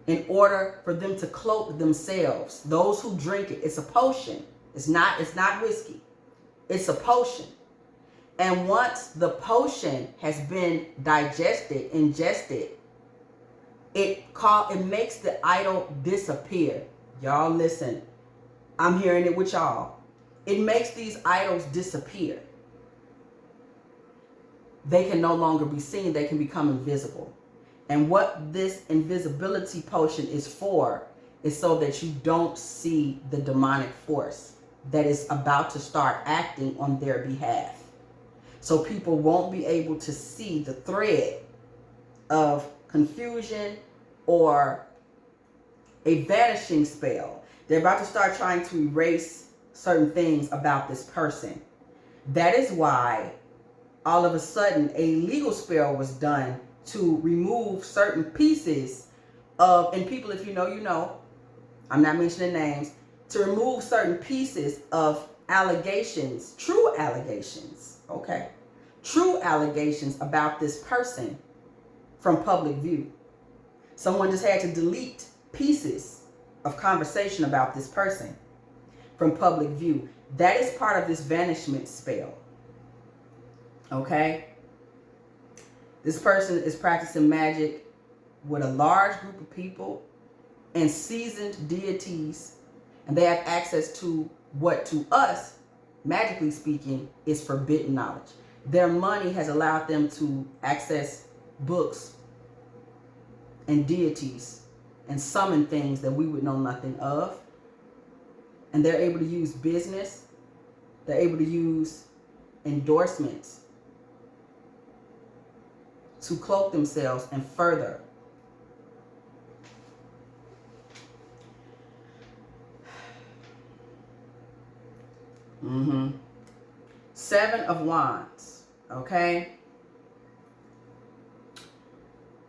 in order for them to cloak themselves. Those who drink it, it's a potion. It's not whiskey. It's a potion. And once the potion has been ingested, it makes the idol disappear. Y'all listen. I'm hearing it with y'all. It makes these idols disappear. They can no longer be seen. They can become invisible. And what this invisibility potion is for is so that you don't see the demonic force that is about to start acting on their behalf. So people won't be able to see the thread of confusion or a vanishing spell. They're about to start trying to erase certain things about this person. That is why all of a sudden a legal spell was done to remove certain pieces of, and people, if you know, you know, I'm not mentioning names, to remove certain pieces of allegations, true allegations, okay, true allegations about this person from public view. Someone just had to delete pieces of conversation about this person from public view. That is part of this vanishment spell. Okay? This person is practicing magic with a large group of people and seasoned deities, and they have access to what to us, magically speaking, is forbidden knowledge. Their money has allowed them to access books and deities and summon things that we would know nothing of. And they're able to use business. They're able to use endorsements to cloak themselves and further. Seven of Wands. Okay?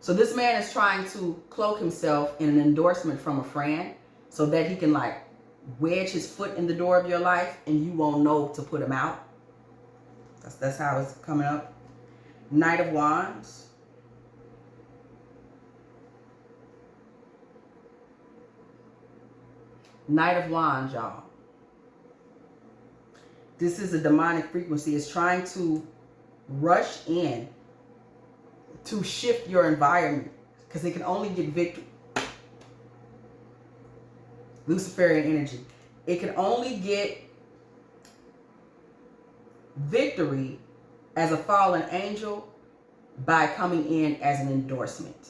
So this man is trying to cloak himself in an endorsement from a friend so that he can like wedge his foot in the door of your life and you won't know to put him out. That's how it's coming up. Knight of Wands. Knight of Wands, y'all. This is a demonic frequency. It's trying to rush in to shift your environment because it can only get victory. Luciferian energy. It can only get victory as a fallen angel by coming in as an endorsement.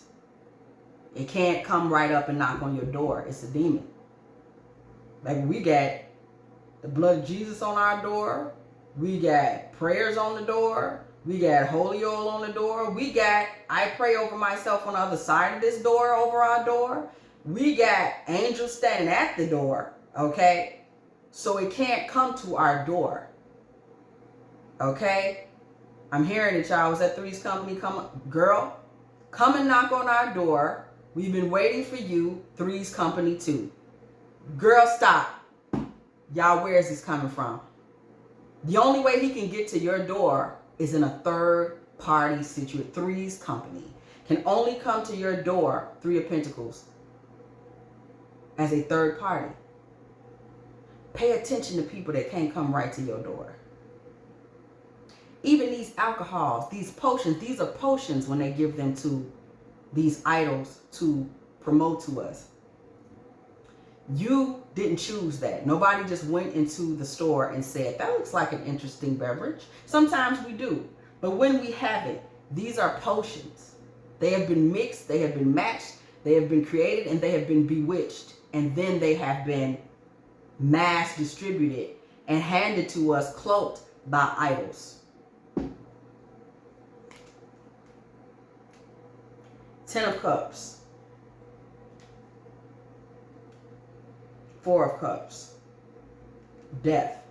It can't come right up and knock on your door. It's a demon. Like, we got the blood of Jesus on our door. We got prayers on the door. We got holy oil on the door. We got, I pray over myself on the other side of this door, over our door. We got angels standing at the door, okay? So it can't come to our door, okay? I'm hearing it, y'all. Was that Three's Company? Girl, come and knock on our door. We've been waiting for you. Three's Company too. Girl, stop. Y'all, where is this coming from? The only way he can get to your door is in a third party situation. Three's Company can only come to your door, Three of Pentacles, as a third party. Pay attention to people that can't come right to your door. Even these alcohols, these potions, these are potions when they give them to these idols to promote to us. You didn't choose that. Nobody just went into the store and said, that looks like an interesting beverage. Sometimes we do. But when we have it, these are potions. They have been mixed, they have been matched, they have been created, and they have been bewitched. And then they have been mass distributed and handed to us cloaked by idols. 10 of Cups. 4 of Cups. Death.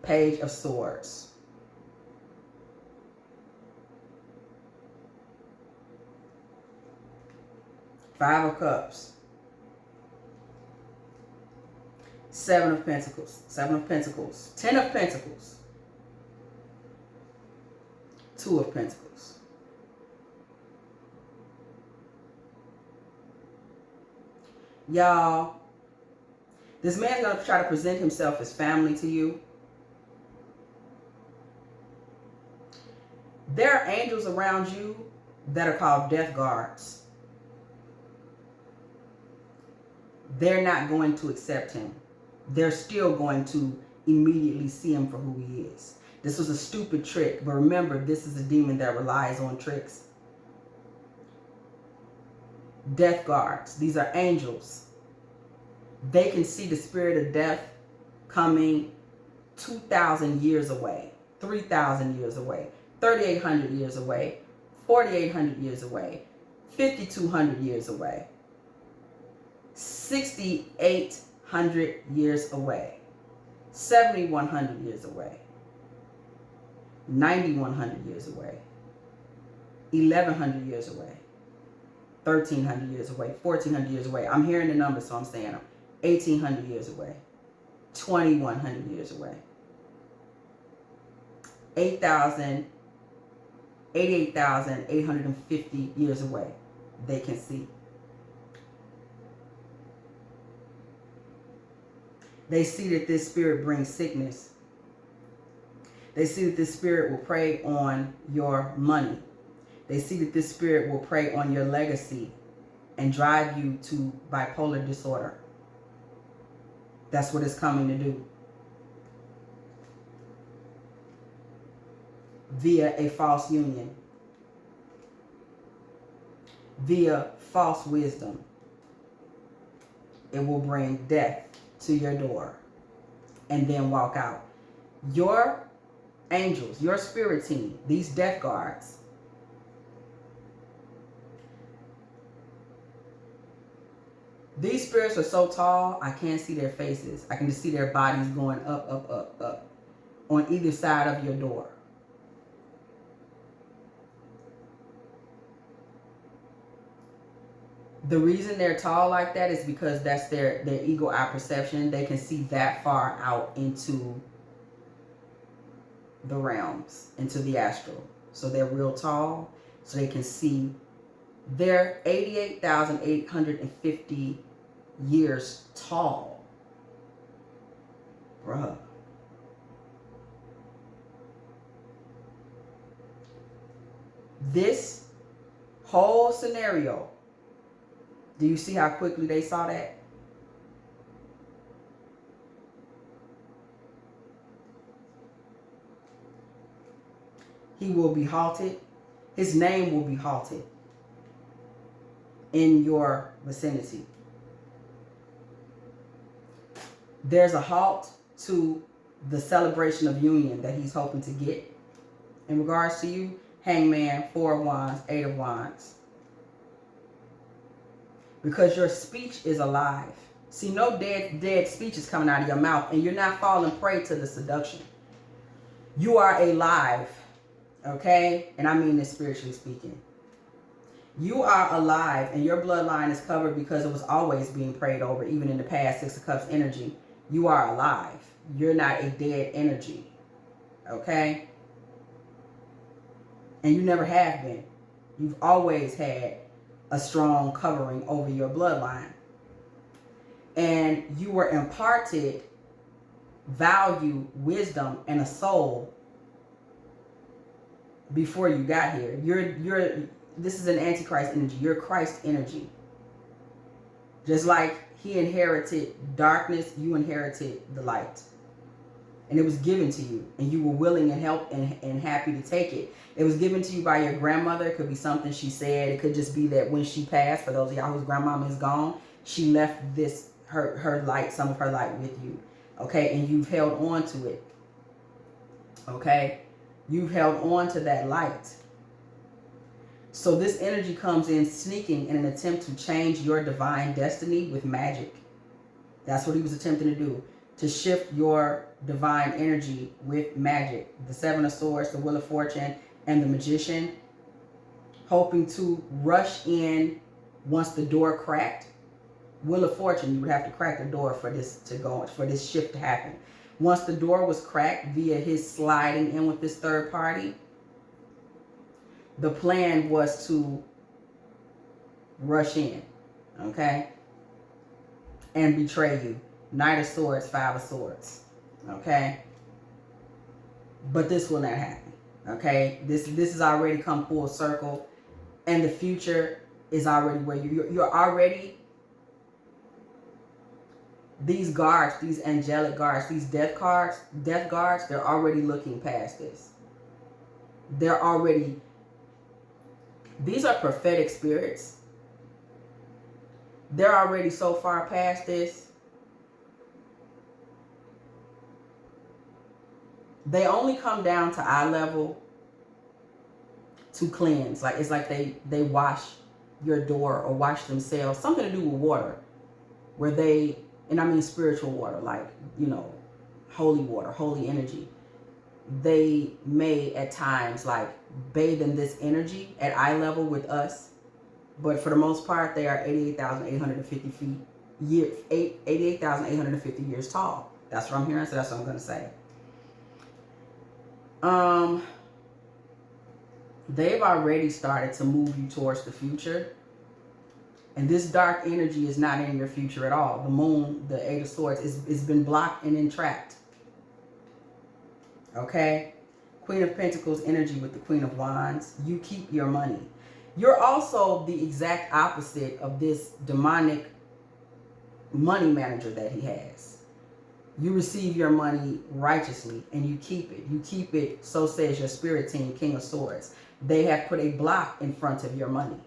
Page of Swords. Five of Cups. 7 of Pentacles. 7 of Pentacles. 10 of Pentacles. 2 of Pentacles. Y'all, this man's going to try to present himself as family to you. There are angels around you that are called death guards. They're not going to accept him. They're still going to immediately see him for who he is. This was a stupid trick, but remember, this is a demon that relies on tricks. Death guards. These are angels. They can see the spirit of death coming 2,000 years away, 3,000 years away, 3,800 years away, 4,800 years away, 5,200 years away, 6,800 years away, 7,100 years away, 9,100 years away, 1,100 years away, 1,300 years away, 1,400 years away. I'm hearing the numbers, so I'm saying them. 1,800 years away, 2,100 years away, 88,850 years away. They can see. They see that this spirit brings sickness. They see that this spirit will prey on your money. They see that this spirit will prey on your legacy and drive you to bipolar disorder. That's what it's coming to do. Via a false union. Via false wisdom. It will bring death to your door and then walk out. Your angels, your spirit team, these death guards, these spirits are so tall, I can't see their faces. I can just see their bodies going up, up, up, up on either side of your door. The reason they're tall like that is because that's their eagle eye perception. They can see that far out into the realms, into the astral. So they're real tall, so they can see. They're 88,850 years tall. Bruh. This whole scenario, do you see how quickly they saw that? He will be halted. His name will be halted in your vicinity. There's a halt to the celebration of union that he's hoping to get. In regards to you, Hangman, 4 of Wands, 8 of Wands. Because your speech is alive. See, no dead speech is coming out of your mouth, and you're not falling prey to the seduction. You are alive, okay? And I mean this spiritually speaking. You are alive, and your bloodline is covered because it was always being prayed over, even in the past. 6 of Cups energy. You are alive. You're not a dead energy, okay? And you never have been. You've always had a strong covering over your bloodline. And you were imparted value, wisdom, and a soul before you got here. This is an Antichrist energy. You're Christ energy. Just like he inherited darkness, you inherited the light. And it was given to you. And you were willing and help and happy to take it. It was given to you by your grandmother. It could be something she said. It could just be that when she passed, for those of y'all whose grandmama is gone, she left this, her light, some of her light with you. Okay? And you've held on to it. Okay? You've held on to that light. So this energy comes in sneaking in an attempt to change your divine destiny with magic. That's what he was attempting to do. To shift your divine energy with magic. The 7 of Swords, the Wheel of Fortune, and the Magician. Hoping to rush in once the door cracked. Wheel of Fortune, you would have to crack the door for this to go, for this shift to happen. Once the door was cracked via his sliding in with this third party, the plan was to rush in, okay? And betray you. Knight of Swords, 5 of Swords, okay? But this will not happen, okay? This has already come full circle, and the future is already where you're already, these guards, these angelic guards, these death guards, they're already looking past this. They're already, these are prophetic spirits. They're already so far past this. They only come down to eye level to cleanse. Like it's like they wash your door or wash themselves. Something to do with water. Where they, and I mean spiritual water, like, you know, holy water, holy energy. They may at times like bathe in this energy at eye level with us. But for the most part, they are 88,850 feet, 88,850 years tall. That's what I'm hearing, so that's what I'm going to say. They've already started to move you towards the future. And this dark energy is not in your future at all. The moon, the 8 of Swords, it's been blocked and entrapped. Okay? Queen of Pentacles energy with the Queen of Wands. You keep your money. You're also the exact opposite of this demonic money manager that he has. You receive your money righteously and you keep it. You keep it, so says your spirit team, King of Swords. They have put a block in front of your money.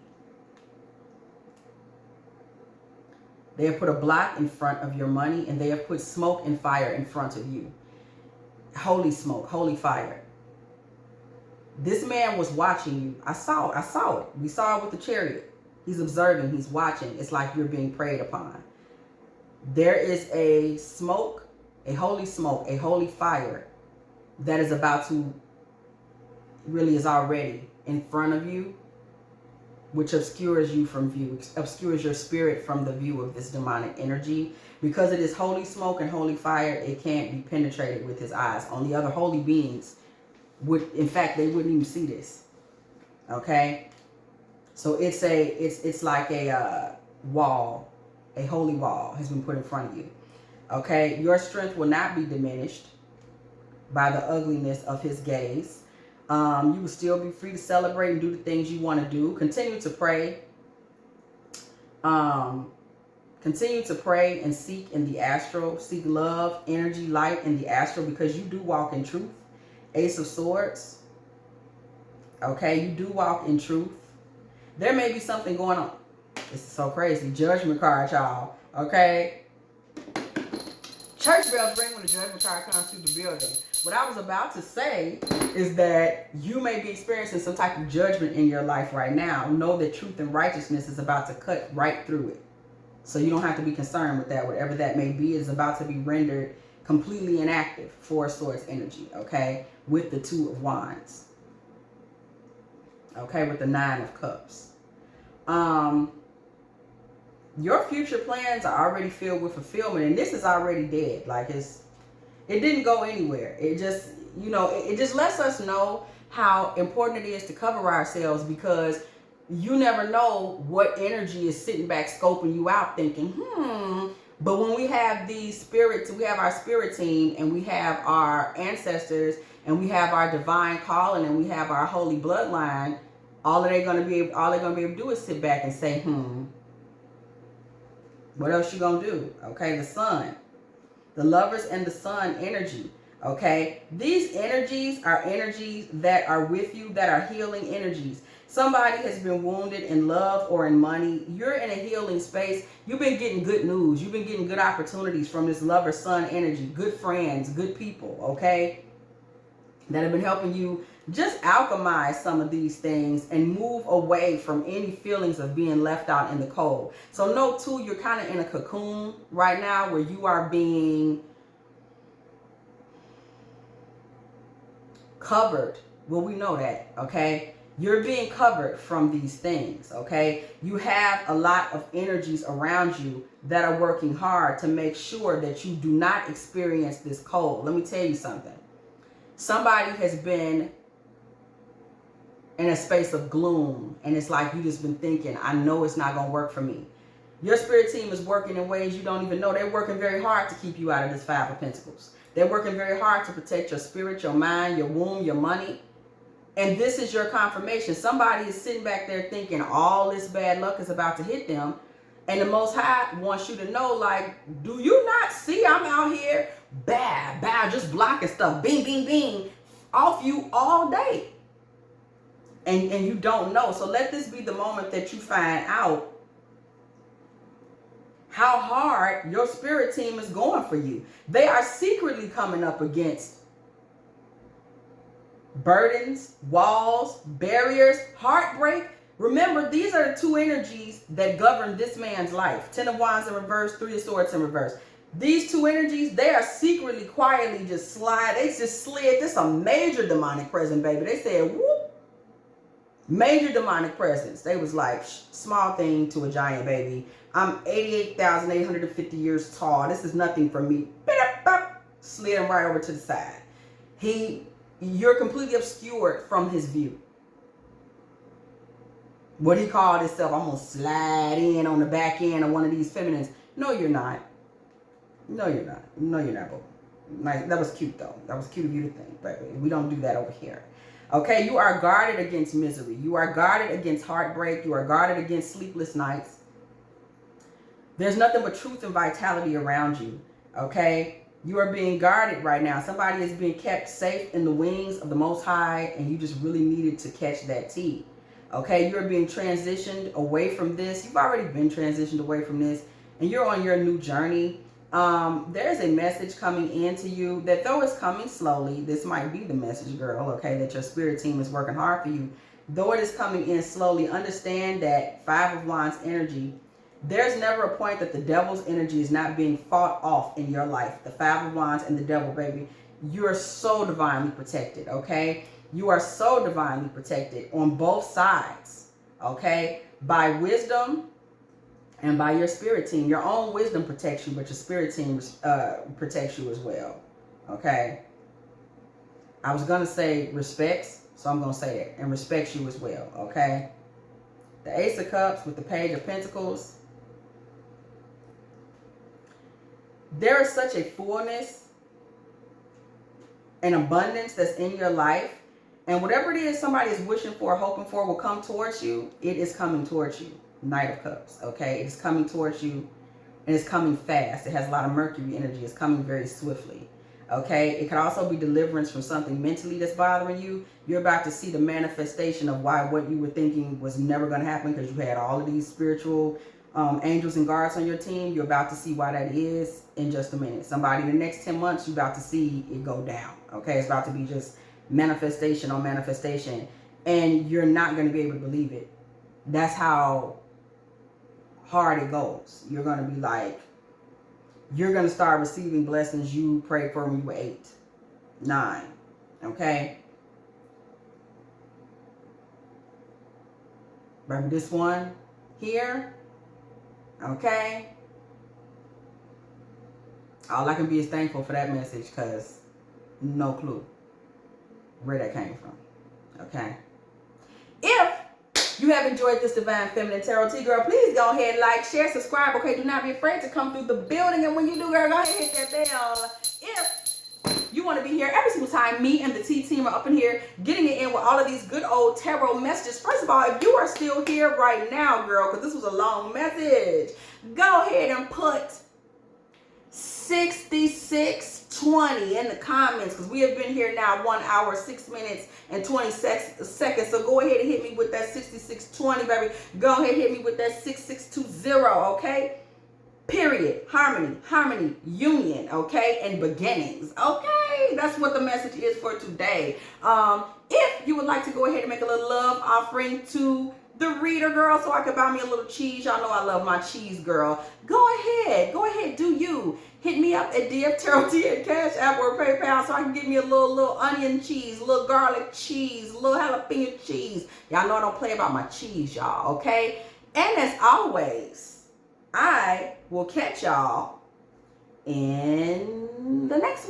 They have put a block in front of your money, and they have put smoke and fire in front of you. Holy smoke, holy fire. This man was watching you. I saw it. We saw it with the Chariot. He's observing, he's watching. It's like you're being preyed upon. There is a smoke, a holy smoke, a holy fire that is about to, really is already in front of you, which obscures you from view, obscures your spirit from the view of this demonic energy. Because it is holy smoke and holy fire, it can't be penetrated with his eyes. Only other holy beings would, in fact, they wouldn't even see this. Okay? So it's like a wall A holy wall has been put in front of you. Okay, your strength will not be diminished by the ugliness of his gaze. You will still be free to celebrate and do the things you want to do. Continue to pray. Continue to pray and seek in the astral. Seek love, energy, light in the astral, because you do walk in truth. Ace of Swords. Okay, you do walk in truth. There may be something going on. This is so crazy. Judgment card, y'all. Okay. Church bells ring when the judgment card comes through the building. What I was about to say is that you may be experiencing some type of judgment in your life right now. Know that truth and righteousness is about to cut right through it. So you don't have to be concerned with that. Whatever that may be is about to be rendered completely inactive. Four of Swords energy, okay? With the Two of Wands. Okay, with the Nine of Cups. Your future plans are already filled with fulfillment, and this is already dead. Like, it didn't go anywhere. It just, it just lets us know how important it is to cover ourselves, because you never know what energy is sitting back scoping you out thinking, But when we have these spirits, we have our spirit team, and we have our ancestors, and we have our divine calling, and we have our holy bloodline, all they're gonna be able to do is sit back and say, what else you gonna do? Okay, the Sun. The Lovers and the Sun energy. Okay, these energies are energies that are with you, that are healing energies. Somebody has been wounded in love or in money. You're in a healing space. You've been getting good news. You've been getting good opportunities from this Lover Sun energy. Good friends, good people, okay? That have been helping you just alchemize some of these things and move away from any feelings of being left out in the cold. So know too, you're kind of in a cocoon right now where you are being covered. Well, we know that, okay? You're being covered from these things, okay? You have a lot of energies around you that are working hard to make sure that you do not experience this cold. Let me tell you something. Somebody has been in a space of gloom, and it's like you just been thinking, I know it's not going to work for me. Your spirit team is working in ways you don't even know. They're working very hard to keep you out of this Five of Pentacles. They're working very hard to protect your spirit, your mind, your womb, your money. And this is your confirmation. Somebody is sitting back there thinking all this bad luck is about to hit them. And the Most High wants you to know, like, do you not see I'm out here? Bow, just blocking stuff. Bing, bing, bing. Off you all day. And you don't know. So let this be the moment that you find out how hard your spirit team is going for you. They are secretly coming up against burdens, walls, barriers, heartbreak. Remember, these are the two energies that govern this man's life. Ten of Wands in reverse, Three of Swords in reverse. These two energies, they are secretly, quietly just slide. They just slid. This is a major demonic presence, baby. They said, whoop. Major demonic presence. They was like, small thing to a giant, baby. I'm 88,850 years tall. This is nothing for me. Slid him right over to the side. You're completely obscured from his view. What he called himself, I'm going to slide in on the back end of one of these feminines. No, you're not. No, you're not. No, you're not, boo. Like, that was cute, though. That was cute of you to think, baby. We don't do that over here. Okay, you are guarded against misery. You are guarded against heartbreak. You are guarded against sleepless nights. There's nothing but truth and vitality around you. Okay? You are being guarded right now. Somebody is being kept safe in the wings of the Most High, and you just really needed to catch that tea. Okay, you're being transitioned away from this. You've already been transitioned away from this, and you're on your new journey. There's a message coming into you that, though it's coming slowly, this might be the message, girl, okay, that your spirit team is working hard for you. Though it is coming in slowly, understand that Five of Wands energy, there's never a point that the devil's energy is not being fought off in your life. The Five of Wands and the devil, baby. You are so divinely protected, okay? You are so divinely protected on both sides, okay? By wisdom and by your spirit team. Your own wisdom protects you, but your spirit team protects you as well, okay? I was going to say respects, so I'm going to say it. And respects you as well, okay? The Ace of Cups with the Page of Pentacles. there is such a fullness and abundance that's in your life. And whatever it is somebody is wishing for, hoping for, will come towards you. It is coming towards you. Knight of Cups, okay? It is coming towards you, and it's coming fast. It has a lot of Mercury energy. It's coming very swiftly, okay? It could also be deliverance from something mentally that's bothering you. You're about to see the manifestation of why what you were thinking was never going to happen, because you had all of these spiritual angels and guards on your team. You're about to see why that is in just a minute. Somebody in the next 10 months, you're about to see it go down, okay? It's about to be just manifestation on manifestation, and you're not going to be able to believe it. That's how hard it goes. You're going to be like, you're going to start receiving blessings you prayed for when you were 8, 9, okay? Remember this one here, okay? All I can be is thankful for that message, because no clue where that came from, okay? If you have enjoyed this Divine Feminine Tarot Tea, girl, please go ahead, like, share, subscribe, okay? Do not be afraid to come through the building, and when you do, girl, go ahead and hit that bell. If you want to be here every single time me and the T team are up in here getting it in with all of these good old tarot messages. First of all, if you are still here right now, girl, because this was a long message, go ahead and put 6620 in the comments, because we have been here now 1 hour, 6 minutes, and 20 seconds. So go ahead and hit me with that 6620, baby. Go ahead and hit me with that 6620, okay? Period. Harmony, harmony, union, okay? And beginnings, okay? That's what the message is for today. If you would like to go ahead and make a little love offering to the reader, girl, so I can buy me a little cheese. Y'all know I love my cheese, girl. Go ahead, do you. Hit me up at dftarottea at Cash App or PayPal, so I can get me a little onion cheese, a little garlic cheese, a little jalapeno cheese. Y'all know I don't play about my cheese, y'all, okay? And as always, I will catch y'all in the next one.